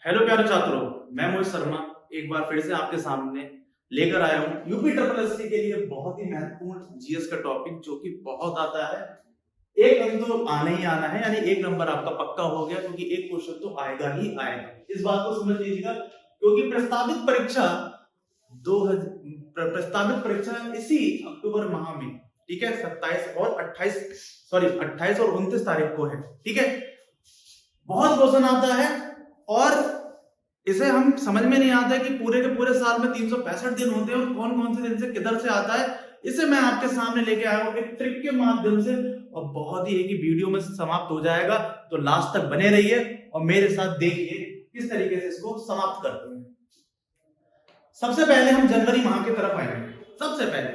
Hello प्यारे छात्रों, मैं मोहित शर्मा एक बार फिर से आपके सामने लेकर आया हूँ यूपी ट्रिपल एससी के लिए बहुत ही महत्वपूर्ण जीएस का टॉपिक जो कि बहुत आता है। एक अंक तो आना ही आना है, यानी एक नंबर आपका पक्का हो गया क्योंकि एक क्वेश्चन तो आएगा ही आएगा। इस बात को समझ लीजिएगा क्योंकि प्रस्तावित परीक्षा इसी अक्टूबर माह में, ठीक है, 28 और 29 तारीख को है, ठीक है। बहुत क्वेश्चन आता है और इसे हम समझ में नहीं आता है कि पूरे के पूरे साल में 365 दिन होते हैं और कौन कौन से दिन से किधर से आता है। इसे मैं आपके सामने लेके आया हूं एक ट्रिक के माध्यम से और बहुत ही एक ही वीडियो में समाप्त हो जाएगा, तो लास्ट तक बने रहिए और मेरे साथ देखिए किस तरीके से इसको समाप्त करते हैं। सबसे पहले हम जनवरी माह की तरफ आएंगे। सबसे पहले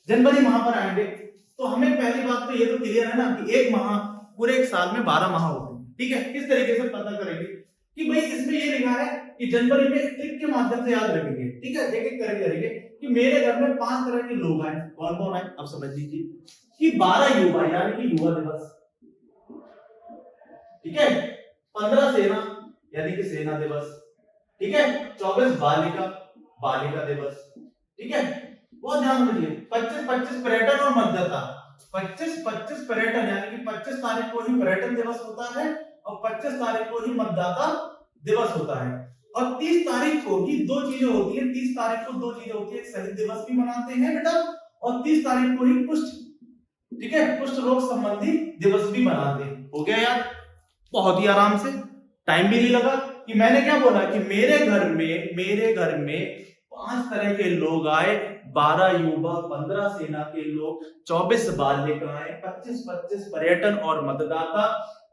जनवरी माह पर आएंगे तो हमें पहली बात तो ये तो क्लियर है ना कि एक माह पूरे एक साल में 12 माह होते हैं, ठीक है। किस तरीके से पता करेंगे कि भाई इसमें ये लिखा है कि जनवरी में ट्रिक के माध्यम से याद रखेंगे, ठीक है। एक एक करके करेंगे कि मेरे घर में 5 तरह के लोग आए, कौन कौन आए अब समझ लीजिए कि 12 युवा यानी कि युवा दिवस, ठीक है। 15 सेना यानी कि सेना दिवस, ठीक है। 24 बालिका बालिका दिवस, ठीक है। बहुत ध्यान दीजिए 25 पर्यटन और मतदाता, 25 पर्यटन यानी कि 25 तारीख को ही पर्यटन दिवस होता है और 25 तारीख को ही मतदाता दिवस होता है। और 30 तारीख को ही दो चीजें होती है, 30 तारीख को दो चीजें होती है, शहीद दिवस भी मनाते हैं बेटा और 30 तारीख को ही कुष्ठ, ठीक है, कुष्ठ रोग संबंधी दिवस भी मनाते हैं। हो गया यार, बहुत ही आराम से, टाइम भी नहीं लगा कि मैंने क्या बोला कि मेरे घर में 5 तरह के लोग आए, 12 युवा, 15 सेना के लोग, 24 बालिकाएं, 25 पर्यटन और मतदाता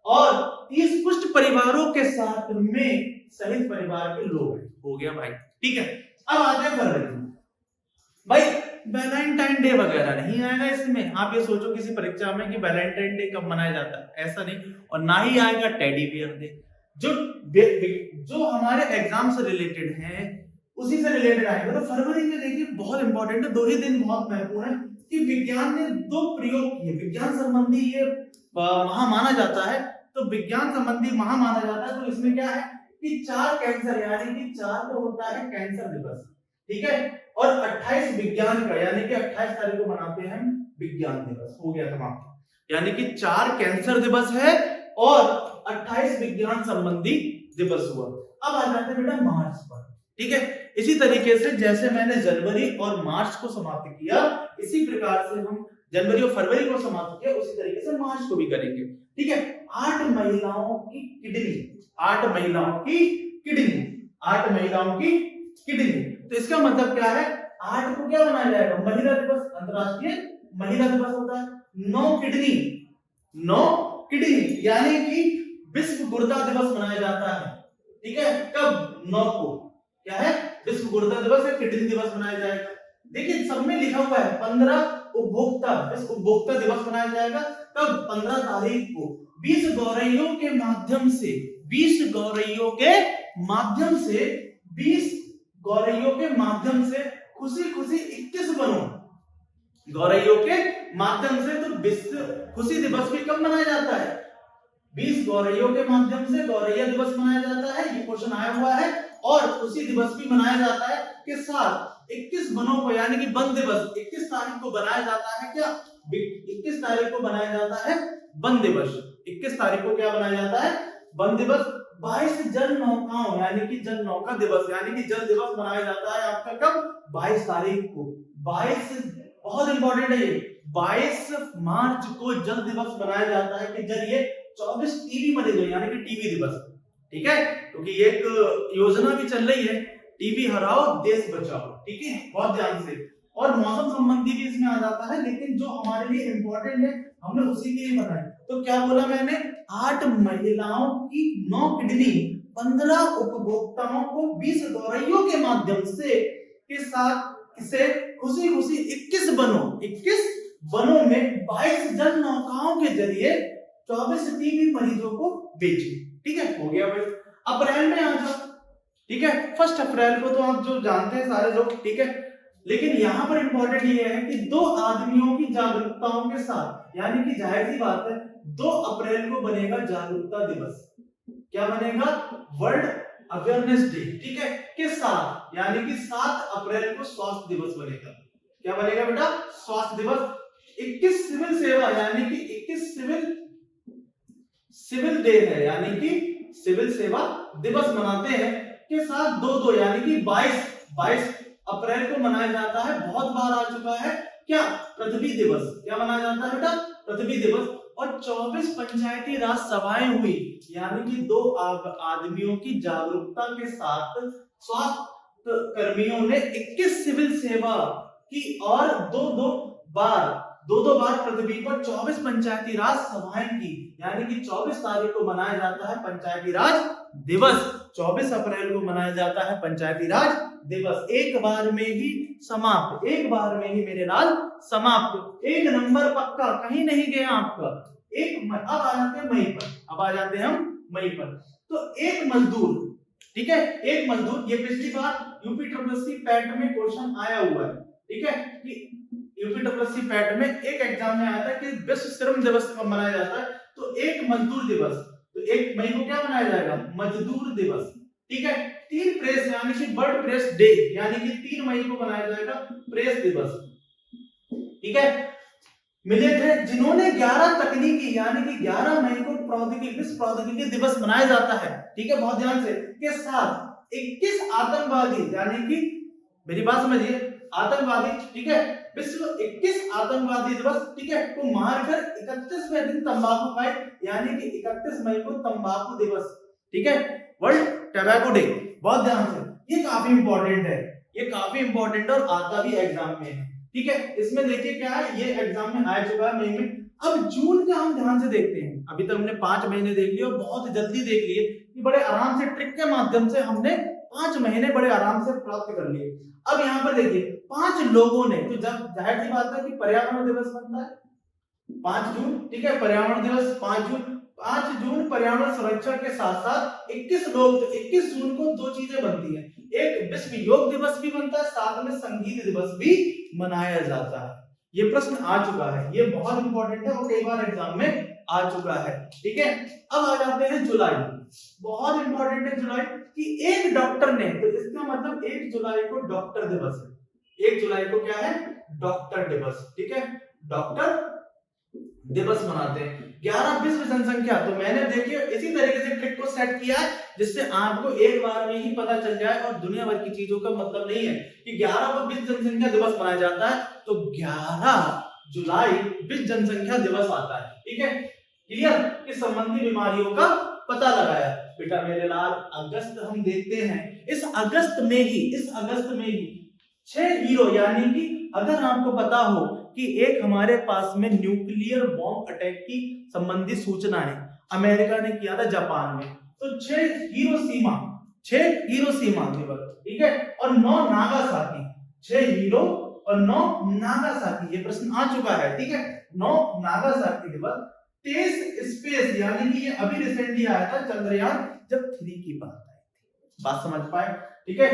और 30 कुष्ठ परिवारों के साथ में शहीद परिवार के लोग। हो गया भाई, ठीक है। अब आते हैं फरवरी में। भाई वैलेंटाइन डे वगैरह नहीं आएगा इसमें। आप ये सोचो किसी परीक्षा में कि वैलेंटाइन डे कब मनाया जाता है, ऐसा नहीं। और ना ही आएगा टेडी बियर डे। जो हमारे एग्जाम से रिलेटेड है उसी से रिलेटेड आएगा। तो फरवरी में देखिए बहुत इंपॉर्टेंट है, 2 ही दिन बहुत महत्वपूर्ण है कि विज्ञान ने 2 प्रयोग किए। विज्ञान संबंधी ये महा माना जाता है, तो विज्ञान संबंधी महा माना जाता है। तो इसमें क्या है कि 4 कैंसर यानी कि 4 को होता है कैंसर दिवस, ठीक है। और 28 विज्ञान का यानी कि 28 तारीख को मनाते हैं विज्ञान दिवस। हो गया समाप्त, यानी कि 4 कैंसर दिवस है और 28 विज्ञान संबंधी दिवस हुआ। अब आ जाते हैं बेटा मार्च पर, ठीक है। इसी तरीके से जैसे मैंने जनवरी और मार्च को समाप्त किया, इसी प्रकार से हम जनवरी और फरवरी को समाप्त किया, उसी तरीके से मार्च को भी करेंगे, ठीक है। 8 महिलाओं की किडनी, 8 महिलाओं की किडनी, 8 महिलाओं की किडनी। तो इसका मतलब क्या है, 8 को क्या मनाया जाएगा, महिला दिवस, अंतरराष्ट्रीय महिला दिवस होता है। 9 किडनी, 9 किडनी यानी कि विश्व गुर्दा दिवस मनाया जाता है, ठीक है। कब, 9 को क्या है, विश्व गुर्दा दिवस या किडनी दिवस मनाया जाएगा। देखिए सब में लिखा हुआ है 15 उपभोक्ता, विश्व उपभोक्ता दिवस मनाया जाएगा कब, 15 तारीख को। 20 गौरैयों के माध्यम से, 20 गौरैयों के माध्यम से, 20 गौरैयों के माध्यम से खुशी खुशी 21 बनो, गौरैयों के माध्यम से। तो विश्व खुशी दिवस भी कब मनाया जाता है, 20 गौरैयों के माध्यम से गौरैया दिवस मनाया जाता है, ये क्वेश्चन आया हुआ है। और खुशी दिवस भी मनाया जाता है के साथ 21 बनों को यानी कि वन दिवस 21 तारीख को बनाया जाता है। क्या 21 तारीख को बनाया जाता है वन दिवस, 21 तारीख को क्या बनाया जाता है, वन दिवस। 22 जल नौकाओं यानी कि जल नौका दिवस यानी कि जल दिवस मनाया जाता है आपका कब, 22 तारीख को। 22 बहुत इंपॉर्टेंट है ये, 22 मार्च को जल दिवस मनाया जाता है के जरिए 24 टीबी मरीजों यानी कि टीबी दिवस, ठीक है। क्योंकि एक योजना भी चल रही है, टीबी हराओ देश बचाओ, ठीक है, बहुत ध्यान से। और मौसम संबंधी भी इसमें आ जाता है, लेकिन जो हमारे लिए इंपॉर्टेंट है हमने उसी के लिए बनाया। तो क्या बोला मैंने, 8 महिलाओं की 9 किडनी, 15 उपभोक्ताओं को 20 गौरैयों के माध्यम से के साथ इसे खुशी खुशी 21 बनों, 21 बनों में 22 जल नौकाओं के जरिए 24 टीबी मरीजों को बेचे, ठीक है। हो गया भाई। अप्रैल में आ जाओ, ठीक है। 1 अप्रैल को तो आप जो जानते हैं सारे लोग, ठीक है। लेकिन यहां पर इंपॉर्टेंट ये है कि 2 आदमियों की जागरूकताओं के साथ, यानी कि जाहिर सी बात है 2 अप्रैल को बनेगा जागरूकता दिवस। क्या बनेगा, वर्ल्ड अवेयरनेस डे, ठीक है, किस साथ, यानी कि 7 अप्रैल को स्वास्थ्य दिवस बनेगा। क्या बनेगा बेटा? स्वास्थ्य दिवस। 21 सिविल सेवा, यानी कि 21 सिविल डे है, यानी कि सिविल सेवा दिवस मनाते हैं के साथ 2-2 यानी कि 22 अप्रैल को मनाया जाता है। बहुत बार आ चुका है क्या? पृथ्वी दिवस। क्या मनाया जाता है बेटा? पृथ्वी दिवस। और 24 पंचायती राज सभाएं हुई, यानी कि 2 आदमियों की जागरूकता के साथ स्वास्थ्य कर्मियों ने 21 सिविल सेवा की और 2-2 बार पृथ्वी पर 24 पंचायती राज सभाएं की, यानी कि 24 तारीख को मनाया जाता है पंचायती राज दिवस। 24 अप्रैल को मनाया जाता है पंचायती राज दिवस। एक बार में ही समाप्त, एक बार में ही मेरे लाल समाप्त। 1 नंबर पक्का, कहीं नहीं गया आपका। अब आ जाते हैं मई पर, अब आ जाते हैं हम मई पर। तो एक मजदूर, ठीक है, एक मजदूर, ये पिछली बार यूपीएससी पैट में क्वेश्चन आया हुआ है, ठीक है, कि यूपीएससी पैट में एक एग्जाम में आया था कि विश्व श्रम दिवस कब मनाया जाता है, तो एक मजदूर दिवस, तो 1 मई को क्या मनाया जाएगा? मजदूर दिवस, ठीक है। 3 प्रेस, यानी कि वर्ल्ड प्रेस डे, यानी कि 3 मई को मनाया जाएगा प्रेस दिवस, ठीक है। मिले थे जिन्होंने 11 तकनीकी, यानी कि 11 मई को विश्व प्रौद्योगिकी दिवस मनाया जाता है, ठीक है, बहुत ध्यान से, के साथ 21 आतंकवादी, यानी कि मेरी बात समझिए, आतंकवादी, ठीक है, विश्व 21 आतंकवादी दिवस, ठीक है, को मारकर 31वें दिन तंबाकू खाए, यानी कि 31 मई को तंबाकू दिवस, ठीक है, वर्ल्ड टबैको डे। बहुत ध्यान से, ये काफी इंपॉर्टेंट है, ये काफी इंपॉर्टेंट और आता भी एग्जाम में है, ठीक है। इसमें देखिए क्या है, ये एग्जाम में आ चुका है मई में। अब जून का हम ध्यान से देखते हैं। अभी तक हमने 5 महीने देख लिए और बहुत जल्दी देख लिए कि बड़े आराम से ट्रिक के माध्यम से हमने 5 महीने बड़े आराम से प्राप्त कर लिए। अब यहाँ पर देखिए 5 लोगों ने, तो जब जाहिर सी बात है कि पर्यावरण दिवस बनता है 5 जून, ठीक है, पर्यावरण दिवस 5 जून पर्यावरण सुरक्षा के साथ साथ 21 जून को 2 चीजें बनती हैं, एक विश्व योग दिवस भी बनता है, साथ में संगीत दिवस भी मनाया जाता है। ये प्रश्न आ चुका है, ये बहुत इंपॉर्टेंट है और कई बार एग्जाम में आ चुका है, ठीक है। अब आ जाते हैं जुलाई, बहुत इंपॉर्टेंट है जुलाई, कि एक डॉक्टर ने, तो इसका मतलब 1 जुलाई को डॉक्टर दिवस है, 1 जुलाई को क्या है? डॉक्टर दिवस, ठीक है, डॉक्टर दिवस मनाते हैं। 11 विश्व जनसंख्या, तो मैंने देखिए इसी तरीके से ट्रिक को सेट किया है जिससे आपको एक बार में ही पता चल जाए और दुनिया भर की चीजों का मतलब नहीं है कि 11 को विश्व जनसंख्या दिवस मनाया जाता है, तो 11 जुलाई विश्व जनसंख्या दिवस आता है, ठीक है, क्लियर। कि संबंधी बीमारियों का पता लगाया। बेटा मेरे लाल, अगस्त हम देखते हैं, इस अगस्त में ही 6 हीरो, यानी कि अगर आपको पता हो कि एक हमारे पास में न्यूक्लियर बॉम्ब अटैक की संबंधी सूचना है, अमेरिका ने किया था जापान में, तो 6 हिरोशिमा दिवस, ठीक है, और 9 नागासाकी, 6 हीरो और 9 नागासाकी, ये प्रश्न आ चुका है, ठीक है, 9 नागासाकी दिवस। 23 स्पेस, यानी कि ये अभी रिसेंटली आया था चंद्रयान जब 3 की बात आई थी, बात समझ पाए, ठीक है।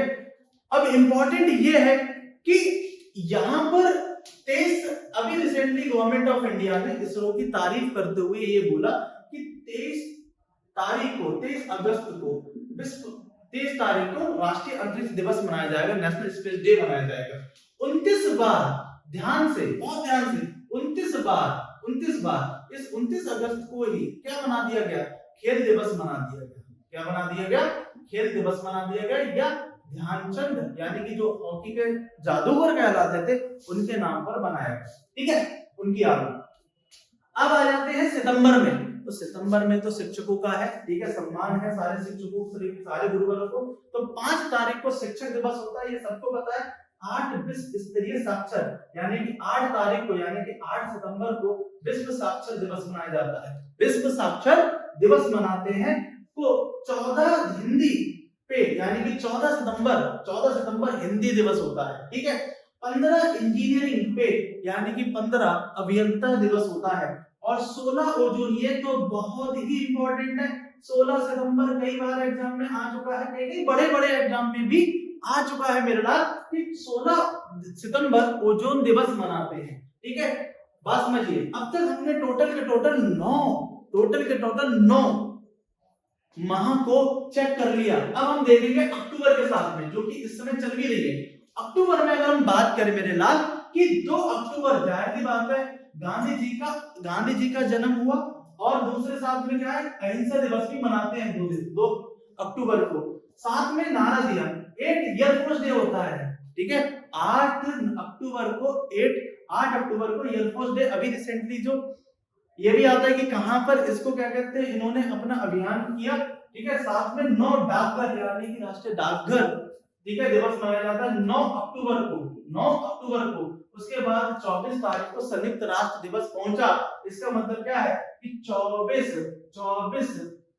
अब इंपॉर्टेंट ये है कि यहां पर 23 अभी रिसेंटली गवर्नमेंट ऑफ इंडिया ने इसरो की तारीफ करते हुए ये बोला कि 23 अगस्त को 23 तारीख को राष्ट्रीय अंतरिक्ष दिवस मनाया जाएगा, नेशनल स्पेस डे मनाया जाएगा। 29 बार, ध्यान से, बहुत ध्यान से, 29 बार इस 29 अगस्त को ही क्या बना दिया गया? खेल दिवस बना दिया गया। क्या बना दिया गया? खेल दिवस बना दिया गया, या ध्यानचंद यानी कि जो हॉकी के जादूगर कहलाते थे उनके नाम पर बनाया गया, ठीक है, उनकी याद में। अब आ जाते हैं सितंबर में, तो सितंबर में तो शिक्षकों का है, ठीक है, सम्मान है सारे शिक्षकों, सारे गुरुकुलों को। तो 5 तारीख को शिक्षक दिवस होता है, ये सबको पता है। 8 विश्व स्तरीय साक्षर, यानी कि 8 तारीख को, यानी कि 8 सितंबर को विश्व साक्षर दिवस मनाया जाता है, विश्व साक्षर दिवस मनाते हैं। तो 14 हिंदी पे, यानी कि 14 सितंबर हिंदी दिवस होता है, ठीक है। 15 इंजीनियरिंग पे, यानी कि 15 अभियंता दिवस होता है। और 16 ओजोन, ये तो बहुत ही इंपॉर्टेंट है, 16 सितंबर कई बार एग्जाम में आ चुका है, कई बड़े एग्जाम में भी आ चुका है मेरे लाल, कि 16 सितंबर ओजोन दिवस मनाते हैं, ठीक है। बात समझिए, अब तक हमने टोटल के टोटल 9 माह को चेक कर लिया। अब हम देखेंगे अक्टूबर के साथ में, जो कि इस समय चल भी रही है। अक्टूबर में अगर हम बात करें मेरे लाल कि 2 अक्टूबर, जाहिर सी बात है गांधी जी का जन्म हुआ, और दूसरे साथ में क्या है, अहिंसा दिवस भी मनाते हैं 2 अक्टूबर को। साथ में नारा दिया, 8 एयरफोर्स डे होता है, ठीक है, 8 अक्टूबर को एयरफोर्स डे। अभी रिसेंटली जो ये भी आता है कि कहां पर इसको क्या कहते हैं, इन्होंने अपना अभियान किया, ठीक है। साथ में 9 डाकघर यानी कि राष्ट्रीय डाकघर, ठीक है, दिवस मनाया जाता है 9 अक्टूबर को। उसके बाद 24 तारीख को संयुक्त राष्ट्र दिवस पहुंचा। इसका मतलब क्या है कि 24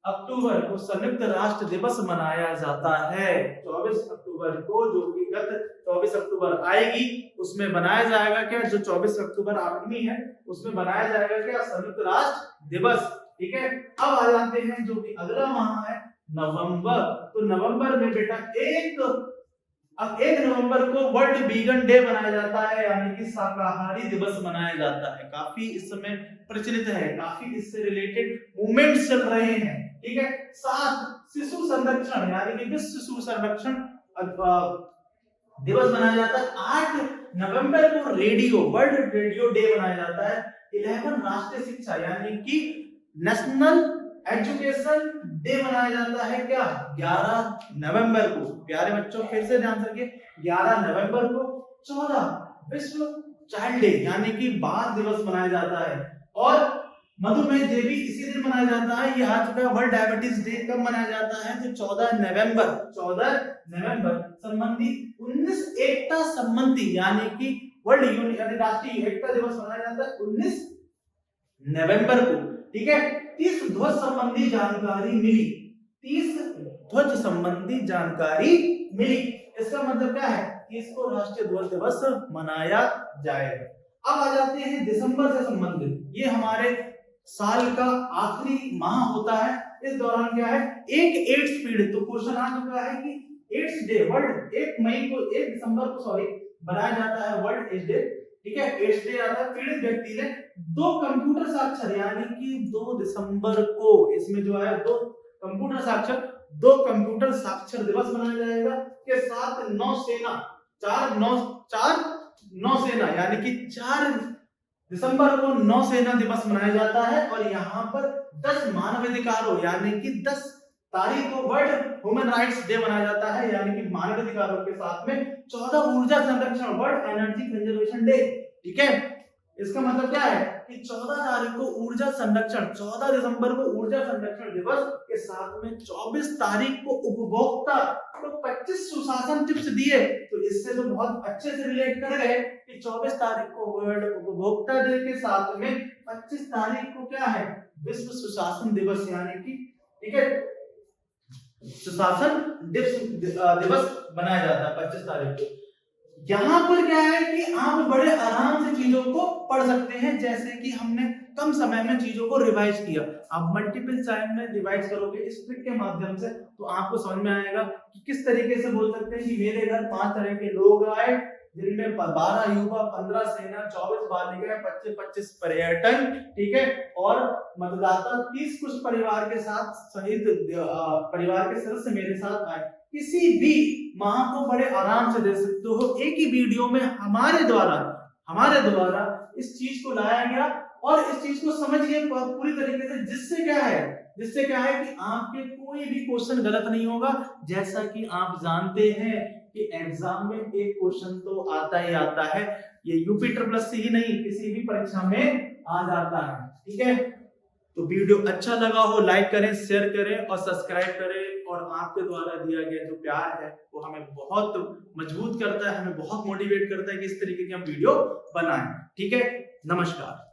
अक्टूबर को संयुक्त राष्ट्र दिवस मनाया जाता है। 24 अक्टूबर को, जो कि गत 24 अक्टूबर आएगी, उसमें बनाया जाएगा क्या, जो 24 अक्टूबर आगमी है उसमें बनाया जाएगा क्या, संयुक्त राष्ट्र दिवस, ठीक है। अब आ जाते हैं जो कि अगला माह है नवंबर। तो नवंबर में बेटा 1 नवंबर को वर्ल्ड वीगन डे मनाया जाता है, यानी कि शाकाहारी दिवस मनाया जाता है। काफी इस समय प्रचलित है, काफी इससे रिलेटेड मूवमेंट्स चल रहे हैं, ठीक है। 7 शिशु संरक्षण यानी कि विश्व शिशु संरक्षण दिवस मनाया जाता है। 8 नवंबर को वर्ल्ड रेडियो डे मनाया जाता है। 11 राष्ट्रीय शिक्षा यानी कि नेशनल एजुकेशन डे मनाया जाता है क्या, 11 नवंबर को। प्यारे बच्चों फिर से ध्यान रखिए, 11 नवंबर को। 14 विश्व चाइल्ड डे यानी कि बाल दिवस मनाया जाता है। और मधुमेह डे भी इसी दिन मनाया जाता है। ये आ चुका है। वर्ल्ड डायबिटीज डे कब मनाया जाता है, तो 14 नवंबर संबंधी 19 एकता संबंधी यानी कि वर्ल्ड यूनियन यानी राष्ट्रीय एकता दिवस मनाया जाता है 19 नवंबर को, ठीक है। 30 ध्वज संबंधी जानकारी मिली। इसका मतलब क्या है कि इसको राष्ट्रीय ध्वज दिवस मनाया जाएगा। अब आ जाते हैं दिसंबर से संबंधित। ये हमारे साल का आखिरी माह होता है। इस दौरान क्या है, एक एड्स पीड़ित, तो क्वेश्चन आ चुका है कि एड्स डे वर्ल्ड 1 दिसंबर को बनाया जाता है वर्ल्ड एड्स डे, ठीक है। एड्स डे आता है पीड़ित व्यक्ति ने 2 कंप्यूटर साक्षर यानी कि 2 दिसंबर को इसमें जो है 2 कंप्यूटर साक्षर दिवस मनाया जाएगा। के साथ नौसेना यानी कि 4 दिसंबर को नौसेना दिवस मनाया जाता है। और यहाँ पर 10 मानवाधिकारों यानी कि 10 तारीख को वर्ल्ड ह्यूमन राइट्स डे मनाया जाता है, यानी कि मानवाधिकारों के साथ में 14 ऊर्जा संरक्षण वर्ल्ड एनर्जी कंजर्वेशन डे, ठीक है। इसका मतलब क्या है कि 14 तारीख को 14 दिसंबर को ऊर्जा संरक्षण दिवस के साथ में 24 तारीख को उपभोक्ता को 25 सुशासन टिप्स दिए। तो इससे तो बहुत अच्छे से रिलेट कर गए कि 24 तारीख को वर्ल्ड उपभोक्ता डे के साथ में 25 तारीख को क्या है, विश्व सुशासन दिवस यानी कि, ठीक है, सुशासन दिवस मनाया जाता है 25 तारीख को। यहाँ पर क्या है कि आप बड़े आराम से चीजों को पढ़ सकते हैं, जैसे कि हमने कम समय में चीजों को रिवाइज किया। आप मल्टीपल टाइम में रिवाइज करोगे इस ट्रिक के माध्यम से, तो आपको समझ में आएगा कि किस तरीके से बोल सकते हैं कि मेरे घर 5 तरह के लोग आए, जिनमें 12 युवा, 15 सेना, 24 बालिकाएं, 25 पर्यटन, ठीक है, और मतदाता 30 कुछ परिवार के साथ सहित परिवार के सदस्य मेरे साथ आए। किसी भी माह को बड़े आराम से दे सकते हो। एक ही वीडियो में हमारे द्वारा इस चीज को लाया गया, और इस चीज को समझिए पूरी तरीके से, जिससे क्या है कि आपके कोई भी क्वेश्चन गलत नहीं होगा। जैसा कि आप जानते हैं कि एग्जाम में एक क्वेश्चन तो आता ही आता है, ये यूपी ट्रिपल ही नहीं, किसी भी परीक्षा में आ जाता है, ठीक है। तो वीडियो अच्छा लगा हो लाइक करें, शेयर करें और सब्सक्राइब करें। और आपके द्वारा दिया गया जो प्यार है वो हमें बहुत मजबूत करता है, हमें बहुत मोटिवेट करता है कि इस तरीके की हम वीडियो बनाएं, ठीक है। नमस्कार।